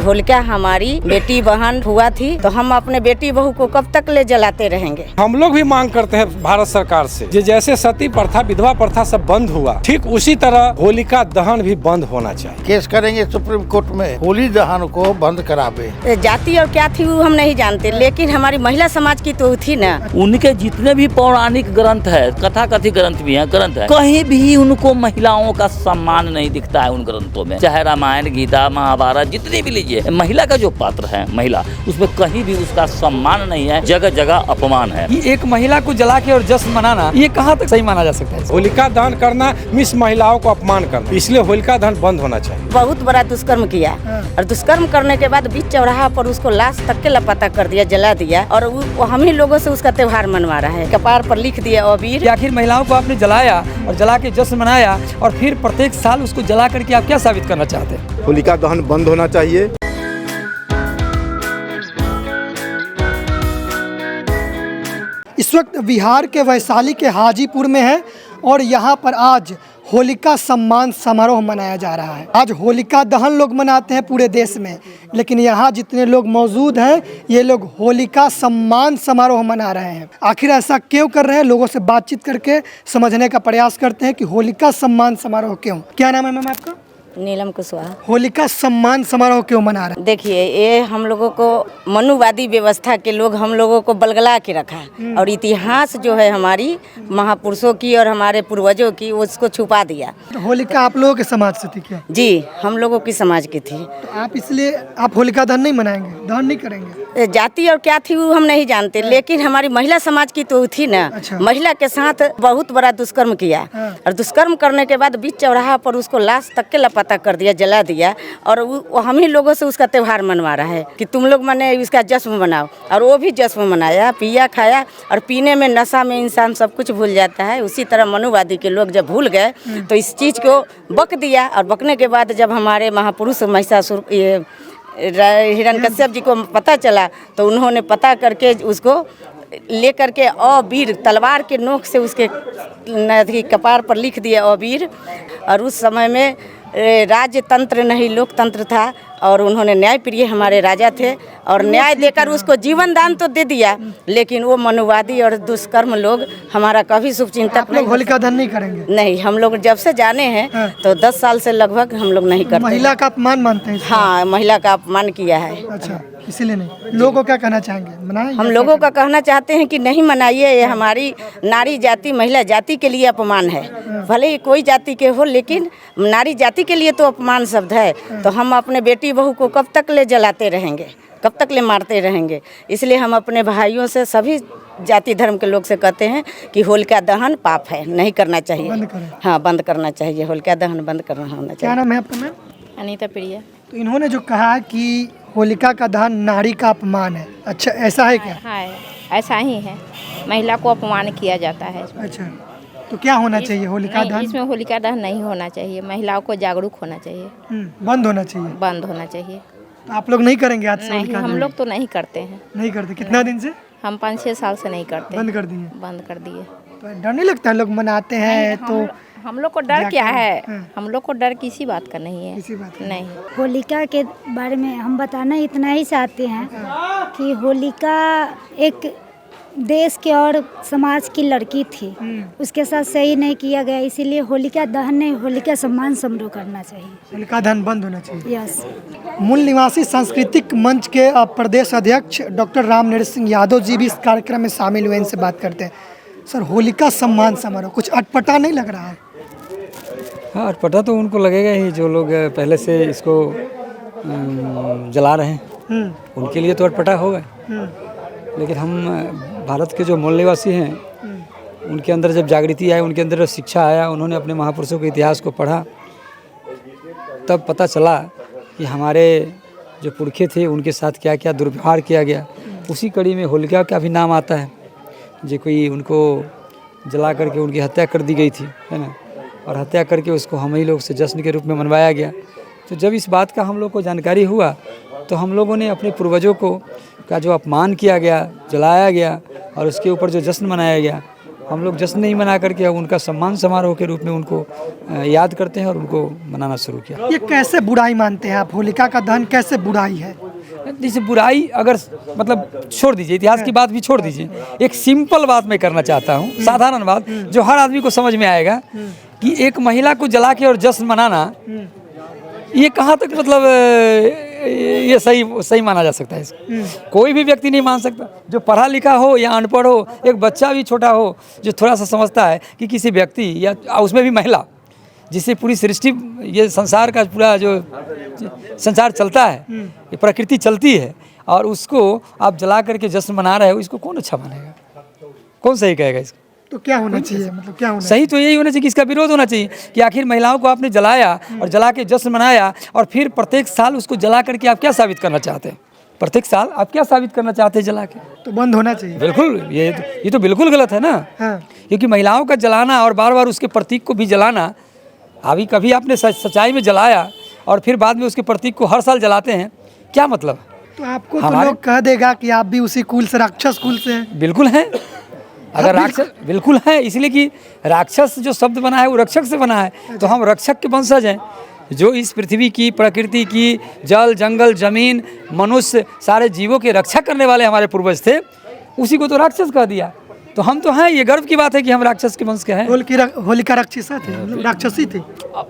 होलिका हमारी बेटी बहन हुआ थी, तो हम अपने बेटी बहू को कब तक ले जलाते रहेंगे। हम लोग भी मांग करते हैं भारत सरकार से, जैसे सती प्रथा विधवा प्रथा सब बंद हुआ, ठीक उसी तरह होलिका दहन भी बंद होना चाहिए। केस करेंगे सुप्रीम कोर्ट में, होली दहन को बंद करावे। जाति और क्या थी वो हम नहीं जानते, लेकिन हमारी महिला समाज की तो थी ना। उनके जितने भी पौराणिक ग्रंथ है, कथा कथित ग्रंथ भी है, ग्रंथ है, कहीं भी उनको महिलाओं का सम्मान नहीं दिखता है उन ग्रंथों में। चाहे रामायण, गीता, महाभारत जितनी भी लीजिए, महिला का जो पात्र है महिला, उसमें कहीं भी उसका सम्मान नहीं है, जगह जगह अपमान है। ये एक महिला को जला के और जश्न मनाना, ये कहाँ तक सही माना जा सकता है? होलिका दहन करना मिस महिलाओं को अपमान करना, इसलिए होलिका दहन बंद होना चाहिए। बहुत बड़ा दुष्कर्म किया और दुष्कर्म करने के बाद बीच चौराहा पर उसको लाश तक के लापता कर दिया, जला दिया, और हम ही लोगों से उसका त्योहार मनवा रहा है। कपार पर लिख दिया अबीर। आखिर महिलाओं को आपने जलाया और जला के जश्न मनाया, और फिर प्रत्येक साल उसको जला करके आप क्या साबित करना चाहते हैं? होलिका दहन बंद होना चाहिए। इस वक्त बिहार के वैशाली के हाजीपुर में है और यहाँ पर आज होलिका सम्मान समारोह मनाया जा रहा है। आज होलिका दहन लोग मनाते हैं पूरे देश में, लेकिन यहाँ जितने लोग मौजूद हैं ये लोग होलिका सम्मान समारोह मना रहे हैं। आखिर ऐसा क्यों कर रहे हैं, लोगों से बातचीत करके समझने का प्रयास करते हैं कि होलिका सम्मान समारोह क्यों। क्या नाम है मैम आपका? नीलम कुशवाहा। होलिका सम्मान समारोह क्यों मना रहे हैं? देखिए, ये हम लोगों को मनुवादी व्यवस्था के लोग हम लोगों को बलगला के रखा है, और इतिहास जो है हमारी महापुरुषों की और हमारे पूर्वजों की, उसको छुपा दिया। तो होलिका आप लोगों के समाज से थी क्या? जी, हम लोगों की समाज की थी। तो आप इसलिए आप होलिका दहन नहीं मनाएंगे, दहन नहीं करेंगे? जाति और क्या थी वो हम नहीं जानते, लेकिन हमारी महिला समाज की तो थी ना। अच्छा। महिला के साथ बहुत बड़ा दुष्कर्म किया, और दुष्कर्म करने के बाद बीच चौराहा पर उसको लाश तक के पता कर दिया, जला दिया, और हम ही लोगों से उसका त्योहार मनवा रहा है कि तुम लोग माने इसका जश्न मनाओ। और वो भी जश्न मनाया, पिया खाया, और पीने में नशा में इंसान सब कुछ भूल जाता है। उसी तरह मनुवादी के लोग जब भूल गए तो इस चीज़ को बक दिया, और बकने के बाद जब हमारे महापुरुष महिषासुर हिरण्यकश्यप जी को पता चला, तो उन्होंने पता करके उसको लेकर के अबीर तलवार के नोक से उसके कपार पर लिख दिया अबीर। और उस समय में राज्य तंत्र नहीं लोकतंत्र था, और उन्होंने न्याय प्रिय हमारे राजा थे, और न्याय देकर उसको जीवन दान तो दे दिया, लेकिन वो मनुवादी और दुष्कर्म लोग हमारा कभी शुभचिंतक नहीं। होलिका दहन नहीं करेंगे? नहीं, हम लोग जब से जाने हैं तो 10 साल से लगभग हम लोग नहीं करते। महिला का अपमान मानते हैं? हाँ, महिला का अपमान किया है। अच्छा, इसीलिए नहीं। लोगों को क्या कहना चाहेंगे, मनाएं? हम लोगों का कहना चाहते हैं कि नहीं मनाइए, ये हमारी नारी जाति महिला जाति के लिए अपमान है। भले ही कोई जाति के हो, लेकिन नारी जाति के लिए तो अपमान शब्द है। तो हम अपने बेटी बहू को कब तक ले जलाते रहेंगे, कब तक ले मारते रहेंगे। इसलिए हम अपने भाइयों से, सभी जाति धर्म के लोग से कहते हैं कि होलिका दहन पाप है, नहीं करना चाहिए। बंद करें। हाँ, बंद करना चाहिए, होलिका दहन बंद करना होना चाहिए। क्या नाम है आपका मैम? अनीता प्रिया। तो इन्होंने जो कहा कि होलिका का दहन नारी का अपमान है, अच्छा ऐसा है क्या? हाँ, ऐसा ही है, महिला को अपमान किया जाता है। अच्छा, तो क्या होना चाहिए होलिका दहन? इसमें होलिका दहन नहीं होना चाहिए, महिलाओं को जागरूक होना चाहिए। बंद होना चाहिए। बंद होना चाहिए। तो आप लोग नहीं करेंगे आज से? नहीं, होलिका हम दहन? लोग तो नहीं करते हैं। नहीं करते? कितना दिन से? हम 5-6 साल से नहीं करते। बंद कर दिए? बंद कर दिए। तो डर नहीं लगता, लोग मनाते हैं तो? हम लोग को डर क्या है, हम लोग को डर किसी बात का नहीं है। किसी बात का नहीं। होलिका के बारे में हम बताना इतना ही चाहते हैं कि होलिका एक देश के और समाज की लड़की थी, उसके साथ सही नहीं किया गया, इसीलिए होलिका दहन नहीं, होलिका सम्मान समारोह करना चाहिए। होलिका दहन बंद होना चाहिए। यस। मूल निवासी सांस्कृतिक मंच के प्रदेश अध्यक्ष डॉक्टर रामनरेश सिंह यादव जी भी इस कार्यक्रम में शामिल हुए, इनसे बात करते हैं। सर, होलिका सम्मान समारोह कुछ अटपटा नहीं लग रहा है? हाँ, अटपटा तो उनको लगेगा ही, जो लोग पहले से इसको जला रहे हैं उनके लिए तो अटपटा होगा। लेकिन हम भारत के जो मूल निवासी हैं उनके अंदर जब जागृति आई, उनके अंदर शिक्षा आया, उन्होंने अपने महापुरुषों के इतिहास को पढ़ा, तब पता चला कि हमारे जो पुरखे थे उनके साथ क्या क्या दुर्व्यवहार किया गया। उसी कड़ी में होलिका का भी नाम आता है, जो कोई उनको जला करके उनकी हत्या कर दी गई थी, है ना, और हत्या करके उसको हम ही लोग से जश्न के रूप में मनवाया गया। तो जब इस बात का हम लोग को जानकारी हुआ, तो हम लोगों ने अपने पूर्वजों को का जो अपमान किया गया, जलाया गया, और उसके ऊपर जो जश्न मनाया गया, हम लोग जश्न नहीं मना करके उनका सम्मान समारोह के रूप में उनको याद करते हैं और उनको मनाना शुरू किया। ये कैसे बुराई मानते हैं आप? होलिका का दहन कैसे बुराई है? जैसे बुराई अगर मतलब छोड़ दीजिए, इतिहास की बात भी छोड़ दीजिए, एक सिंपल बात मैं करना चाहता हूँ, साधारण बात जो हर आदमी को समझ में आएगा कि एक महिला को जला के और जश्न मनाना, ये कहाँ तक मतलब ये सही माना जा सकता है इसको? कोई भी व्यक्ति नहीं मान सकता, जो पढ़ा लिखा हो या अनपढ़ हो, एक बच्चा भी छोटा हो जो थोड़ा सा समझता है कि किसी व्यक्ति या उसमें भी महिला जिससे पूरी सृष्टि, ये संसार का पूरा जो संसार चलता है, ये प्रकृति चलती है, और उसको आप जला करके जश्न मना रहे हो, इसको कौन अच्छा मानेगा? कौन सही कहेगा इसको? तो क्या होना चाहिए? मतलब क्या होना सही तो यही होना चाहिए कि इसका विरोध होना चाहिए कि आखिर महिलाओं को आपने जलाया और जला के जश्न मनाया, और फिर प्रत्येक साल उसको जला करके आप क्या साबित करना चाहते हैं? प्रत्येक साल आप क्या साबित करना चाहते हैं जला के? तो बंद होना चाहिए। बिल्कुल, ये तो बिल्कुल गलत है ना। हाँ। क्योंकि महिलाओं का जलाना और बार बार उसके प्रतीक को भी जलाना, अभी कभी आपने सच्चाई में जलाया और फिर बाद में उसके प्रतीक को हर साल जलाते हैं, क्या मतलब? तो आपको तो लोग कह देगा कि आप भी उसी कुल से, राक्षस कुल से हैं। बिल्कुल है, अगर राक्षस बिल्कुल है, इसलिए कि राक्षस जो शब्द बना है वो रक्षक से बना है, तो हम रक्षक के वंशज हैं। जो इस पृथ्वी की, प्रकृति की, जल जंगल जमीन मनुष्य सारे जीवों की रक्षा करने वाले हमारे पूर्वज थे, उसी को तो राक्षस कह दिया। तो हम तो हैं, ये गर्व की बात है कि हम राक्षस के वंश के हैं। होलिका राक्षसा थे, मतलब राक्षसी थी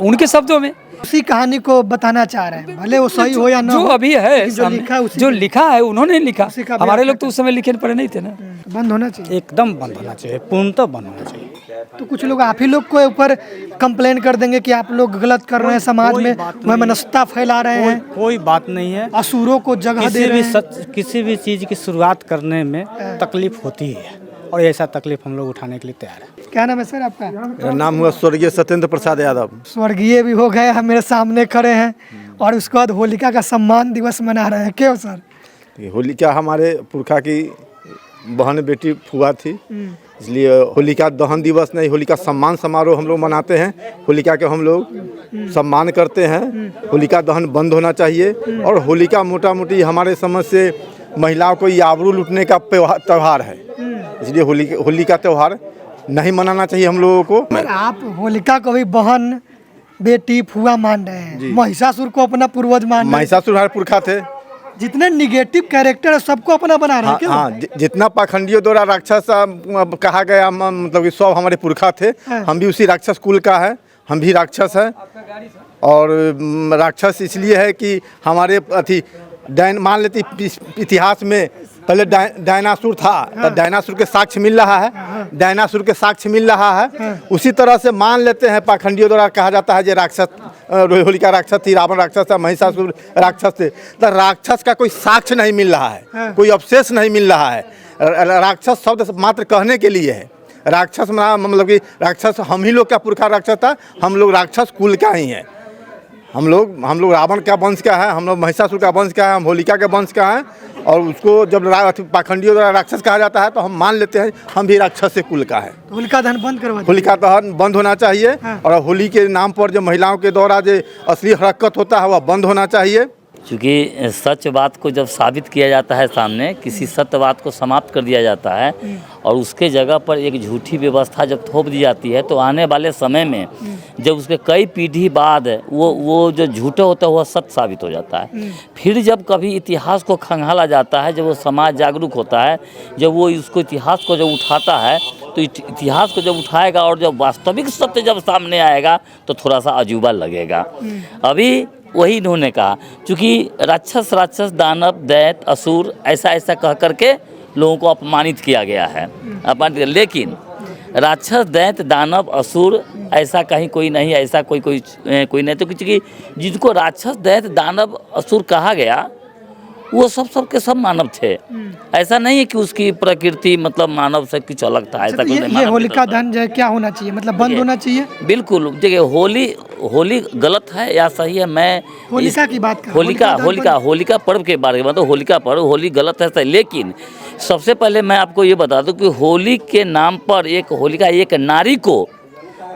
उनके शब्दों में। उसी कहानी को बताना चाह रहे हैं, भले वो सही हो या ना जो हो, अभी है, जो लिखा है उन्होंने लिखा, हमारे लोग तो उस समय लिखे पढ़े नहीं थे ना। बंद होना चाहिए, एकदम बंद होना चाहिए, पूर्णतः बंद होना चाहिए। तो कुछ लोग आप ही लोग के ऊपर कंप्लेन कर देंगे कि आप लोग गलत कर रहे हैं, समाज में वैमनस्यता फैला रहे हैं, कोई बात नहीं है। असुरों को जगह दे रहे हैं। किसी भी चीज की शुरुआत करने में तकलीफ होती है, और ऐसा तकलीफ हम लोग उठाने के लिए तैयार है। क्या नाम है सर आपका? मेरा नाम हुआ स्वर्गीय सत्येंद्र प्रसाद यादव। स्वर्गीय भी हो गए, हम मेरे सामने खड़े हैं, और उसके बाद होलिका का सम्मान दिवस मना रहे हैं, क्यों सर? होलिका हमारे पुरखा की बहन बेटी फुआ थी, इसलिए होलिका दहन दिवस नहीं, होलिका सम्मान समारोह हम लोग मनाते हैं। होलिका के हम लोग सम्मान करते हैं। होलिका दहन बंद होना चाहिए, और होलिका मोटा मोटी हमारे समझ से महिलाओं को आबरू लूटने का त्यौहार है, इसलिए होली का त्यौहार नहीं मनाना चाहिए हम लोगों को। पर आप होलिका को भी बहन बेटी फुआ मान रहे हैं, महिषासुर को अपना पूर्वज मान रहे हैं। महिषासुर हमारे पुरखा थे। जितने निगेटिव कैरेक्टर है सबको अपना बना रहे हैं, क्यों? हाँ, जितना पाखंडियों द्वारा राक्षस कहा गया, मतलब कि सब हमारे पुरखा थे। हम भी उसी राक्षस कुल का है, हम भी राक्षस है। और राक्षस इसलिए है कि हमारे मान लेते इतिहास में पहले डायनासुर था, तो डायनासुर के साक्ष्य मिल रहा है, डायनासुर के साक्ष्य मिल रहा है। उसी तरह से मान लेते हैं, पाखंडियों द्वारा कहा जाता है जो राक्षस, होलिका राक्षस थी, रावण राक्षस था, महिषासुर राक्षस थे। तो राक्षस का कोई साक्ष्य नहीं मिल रहा है, कोई अवशेष नहीं मिल रहा है। राक्षस शब्द मात्र कहने के लिए है। राक्षस मतलब कि राक्षस हम ही लोग का पुरखा राक्षस था, हम लोग राक्षस कुल का ही हैं। हम लोग रावण का वंश का है, हम लोग महिषासुर का वंश का है, हम होलिका के वंश का है। और उसको जब पाखंडियों द्वारा राक्षस कहा जाता है तो हम मान लेते हैं हम भी राक्षस से कुल का है। तो होलिका दहन बंद करवा दीजिए। होलिका दहन बंद होना चाहिए। और होली के नाम पर जो महिलाओं के द्वारा जो असली हरकत होता है वह बंद होना चाहिए। क्योंकि सच बात को जब साबित किया जाता है सामने, किसी सत्य बात को समाप्त कर दिया जाता है और उसके जगह पर एक झूठी व्यवस्था जब थोप दी जाती है, तो आने वाले समय में जब उसके कई पीढ़ी बाद वो जो झूठा होता है वह सत्य साबित हो जाता है। फिर जब कभी इतिहास को खंगाला जाता है, जब वो समाज जागरूक होता है, जब वो उसको इतिहास को जब उठाता है, तो इतिहास को जब उठाएगा और जब वास्तविक सत्य जब सामने आएगा तो थोड़ा सा अजूबा लगेगा। अभी वही इन्होंने कहा, चूँकि राक्षस दानव दैत असुर ऐसा कह करके लोगों को अपमानित किया गया है, लेकिन राक्षस दैत दानव असुर ऐसा कहीं कोई नहीं, ऐसा कोई नहीं। तो क्योंकि जिनको राक्षस दैत दानव असुर कहा गया वो सब के सब मानव थे। ऐसा नहीं है कि उसकी प्रकृति मतलब मानव से कुछ अलग था, ऐसा कुछ नहीं। ये होलिका दहन जो है क्या होना चाहिए, मतलब बंद होना चाहिए? बिल्कुल। देखिए, होली गलत है या सही है, मैं होलिका की बात कर, होलिका पर्व के बारे में, तो होलिका पर्व होली गलत है सही। लेकिन सबसे पहले मैं आपको ये बता दूं कि होली के नाम पर एक होलिका, एक नारी को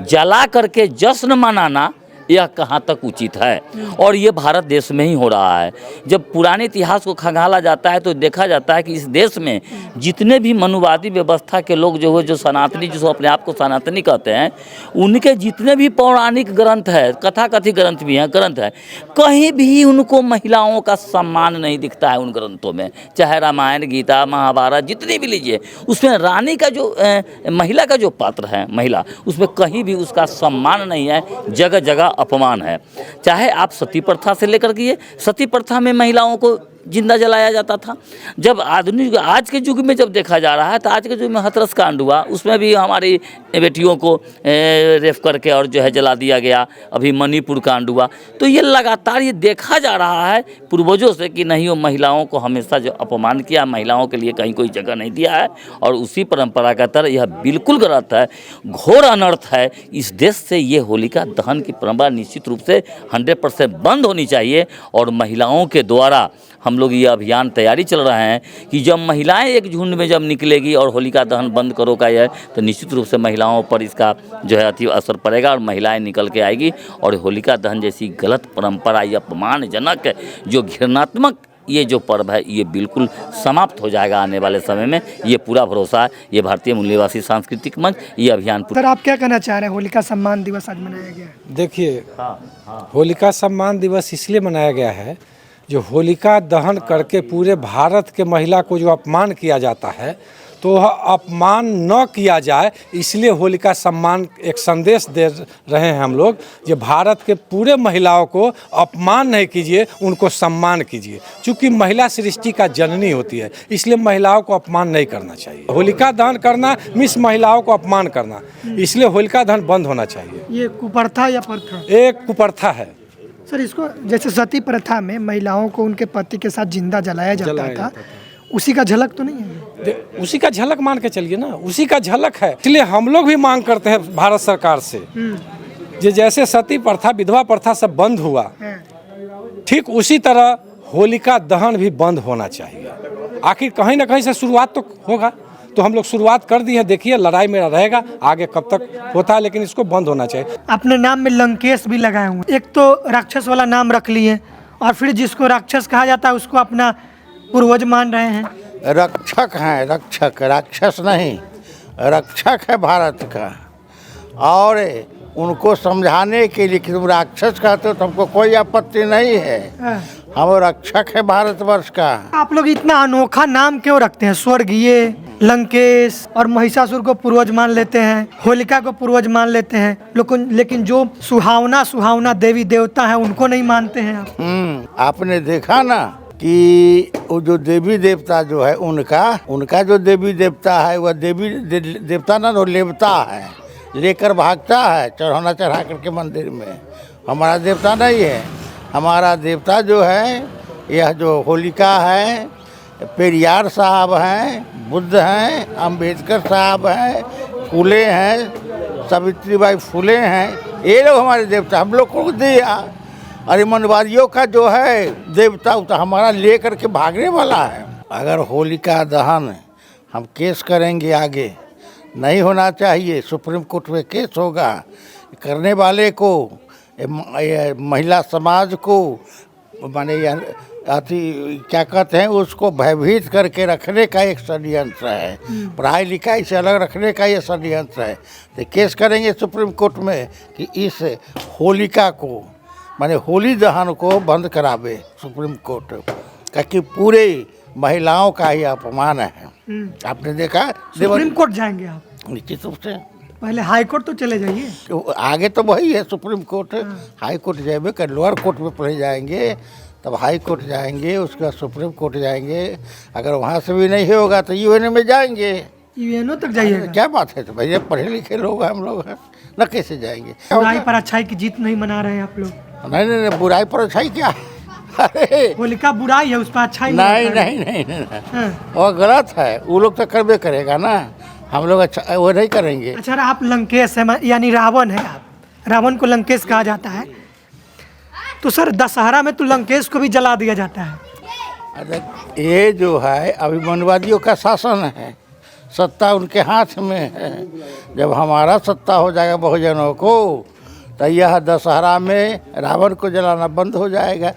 जला करके जश्न मनाना यह कहाँ तक उचित है। और ये भारत देश में ही हो रहा है। जब पुराने इतिहास को खंगाला जाता है तो देखा जाता है कि इस देश में जितने भी मनुवादी व्यवस्था के लोग जो है, जो सनातनी, जो अपने आप को सनातनी कहते हैं, उनके जितने भी पौराणिक ग्रंथ है, कथा कथित ग्रंथ भी हैं, ग्रंथ है, कहीं भी उनको महिलाओं का सम्मान नहीं दिखता है उन ग्रंथों में। चाहे रामायण, गीता, महाभारत जितनी भी लीजिए, उसमें रानी का जो महिला का जो पात्र है, महिला, उसमें कहीं भी उसका सम्मान नहीं है, जगह जगह अपमान है। चाहे आप सती प्रथा से लेकर के, सती प्रथा में महिलाओं को जिंदा जलाया जाता था। जब आधुनिक आज के युग में जब देखा जा रहा है तो आज के युग में हाथरस कांड हुआ, उसमें भी हमारी बेटियों को रेप करके और जो है जला दिया गया। अभी मणिपुर कांड हुआ। तो ये लगातार ये देखा जा रहा है पूर्वजों से कि नहीं, वो महिलाओं को हमेशा जो अपमान किया, महिलाओं के लिए कहीं कोई जगह नहीं दिया है। और उसी परंपरा का तरह यह बिल्कुल गलत है, घोर अनर्थ है। इस देश से ये होलिका दहन की परंपरा निश्चित रूप से 100% बंद होनी चाहिए। और महिलाओं के द्वारा हम लोग ये अभियान तैयारी चल रहे हैं कि जब महिलाएं एक झुंड में जब निकलेगी और होलिका दहन बंद करो का है, तो निश्चित रूप से महिलाओं पर इसका जो है अति असर पड़ेगा और महिलाएं निकल के आएगी और होलिका दहन जैसी गलत परंपरा, ये अपमानजनक, जो घृणात्मक ये जो पर्व है, ये बिल्कुल समाप्त हो जाएगा आने वाले समय में। ये पूरा भरोसा है। ये भारतीय मूल्यवासी सांस्कृतिक मंच ये अभियान। सर, आप क्या कहना चाह रहे हैं? होलिका सम्मान दिवस आज मनाया गया है। देखिए, होलिका सम्मान दिवस इसलिए मनाया गया है, जो होलिका दहन करके पूरे भारत के महिला को जो अपमान किया जाता है, तो वह अपमान न किया जाए, इसलिए होलिका सम्मान एक संदेश दे रहे हैं हम लोग। जो भारत के पूरे महिलाओं को अपमान नहीं कीजिए, उनको सम्मान कीजिए। चूँकि महिला सृष्टि का जननी होती है, इसलिए महिलाओं को अपमान नहीं करना चाहिए। होलिका दहन करना मिस महिलाओं को अपमान करना, इसलिए होलिका दहन बंद होना चाहिए। ये कुप्रथा या प्रथा? एक कुप्रथा है सर। इसको जैसे सती प्रथा में महिलाओं को उनके पति के साथ जिंदा जलाया जाता था, उसी का झलक तो नहीं है? उसी का झलक मान के चलिए ना, उसी का झलक है। इसलिए हम लोग भी मांग करते हैं भारत सरकार से, जैसे सती प्रथा, विधवा प्रथा सब बंद हुआ, ठीक उसी तरह होलिका दहन भी बंद होना चाहिए। आखिर कहीं ना कहीं से शुरुआत तो होगा, तो हम लोग शुरुआत कर दी है। देखिए, लड़ाई में रहेगा, आगे कब तक होता है, लेकिन इसको बंद होना चाहिए। अपने नाम में लंकेश भी लगाए हुए, एक तो राक्षस वाला नाम रख लिए और फिर जिसको राक्षस कहा जाता है उसको अपना पूर्वज मान रहे हैं। रक्षक हैं, रक्षक, राक्षस नहीं, रक्षक है भारत का। और उनको समझाने के लिए कि तुम राक्षस कहते हो तो हमको कोई आपत्ति नहीं है, हम रक्षक है भारतवर्ष का। आप लोग इतना अनोखा नाम क्यों रखते हैं? स्वर्गीय, लंकेश और महिषासुर को पूर्वज मान लेते हैं, होलिका को पूर्वज मान लेते हैं, लेकिन जो सुहावना देवी देवता है उनको नहीं मानते हैं आप। आपने देखा ना कि वो जो देवी देवता जो है उनका जो देवी देवता है, वह देवी देवता ना वो लेवता है, लेकर भागता है चढ़ाना चढ़ा करके मंदिर में। हमारा देवता नहीं है। हमारा देवता जो है, यह जो होलिका है, पेरियार साहब हैं, बुद्ध हैं, अंबेडकर साहब हैं, फुले हैं, सावित्रीबाई फुले हैं, ये लोग हमारे देवता हम लोग को दिया। अरे मनवादियों का जो है देवता तो हमारा ले करके भागने वाला है। अगर होलिका दहन हम केस करेंगे, आगे नहीं होना चाहिए, सुप्रीम कोर्ट में केस होगा। करने वाले को, महिला समाज को, माने अति क्या कहते हैं, उसको भयभीत करके रखने का एक षड्यंत्र है, पढ़ाई लिखाई से अलग रखने का ये षड्यंत्र है। तो केस करेंगे सुप्रीम कोर्ट में कि इस होलिका को, माने होली दहन को बंद करावे सुप्रीम कोर्ट, क्योंकि पूरे महिलाओं का ही अपमान है। आपने देखा, सुप्रीम कोर्ट जाएंगे आप? निश्चित रूप से। पहले हाई कोर्ट तो चले जाइए। आगे तो वही है सुप्रीम कोर्ट। हाई कोर्ट जाएंगे, कर लोअर कोर्ट में पढ़े जाएंगे, तब हाई कोर्ट जाएंगे, उसके बाद सुप्रीम कोर्ट जाएंगे। अगर वहाँ से भी नहीं होगा तो यूएन में जाएंगे। यूएनओ तक जाइए? क्या बात है, तो भैया पढ़े लिखे लोग हम लोग हैं न, कैसे जाएंगे? बुराई पर अच्छाई की जीत नहीं मना रहे हैं आप लोग? नहीं, बुराई पर अच्छाई क्या है? अरे होलिका बुराई है, उस पर अच्छाई नहीं, वो गलत है। वो लोग तो करबे करेगा ना, हम लोग अच्छा वो नहीं करेंगे। अच्छा, आप लंकेश है, यानी रावण है आप, रावण को लंकेश कहा जाता है। तो सर, दशहरा में तो लंकेश को भी जला दिया जाता है। अरे ये जो है अभी मनवादियों का शासन है, सत्ता उनके हाथ में है। जब हमारा सत्ता हो जाएगा बहुजनों को, तो यह दशहरा में रावण को जलाना बंद हो जाएगा।